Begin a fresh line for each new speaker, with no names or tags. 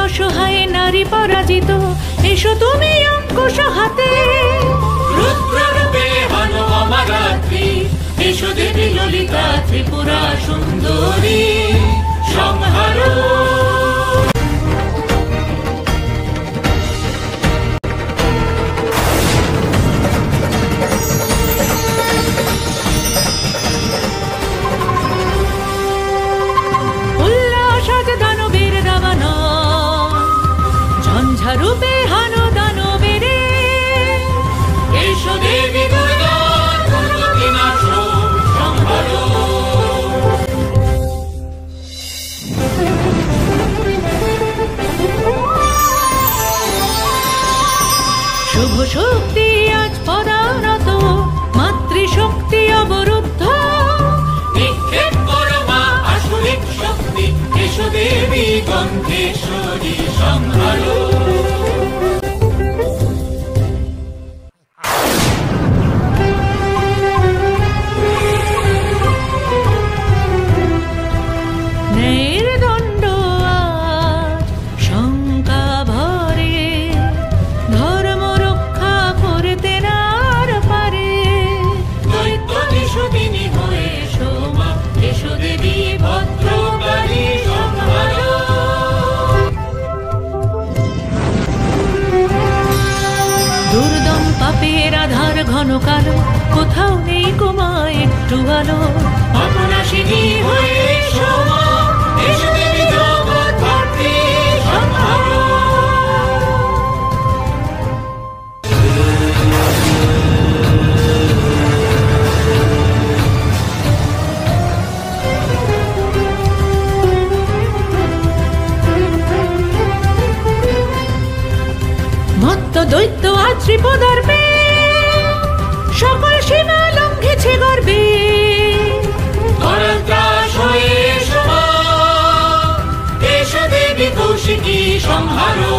অসহায় নারী পরাজিত, এসো তুমি অঙ্কুশ হাতে।
রুদ্ররূপে হানো অমরাত্রি, এসো দেবী ললিতা ত্রিপুরা সুন্দরী সংহারো।
রূপে হানো দানবেরে,
এসো দেবী দুর্গা দুর্গতিনাশো সংহারো।
শুভ শক্তি আজ পদানত, মাতৃশক্তি অবরুদ্ধ।
নিক্ষেপ করো মা আসুরিক শক্তি, এসো দেবী গন্ধেশ্বরী সংহারো।
পাপের আধার ঘন কালো, কোথাও নেই কোমা একটু আলো।
অপনাশিনী হয়ে এসো মা, এসো দেবী জগদ্ধাত্রী সংহারো।
মত্ত দৈত্য আজ ত্রিপদর্পে, সকল সীমা লঙ্ঘেছে গর্বে।
করত্রাস হয়ে এসো মা, এসো দেবী কৌশিকী সংহারো।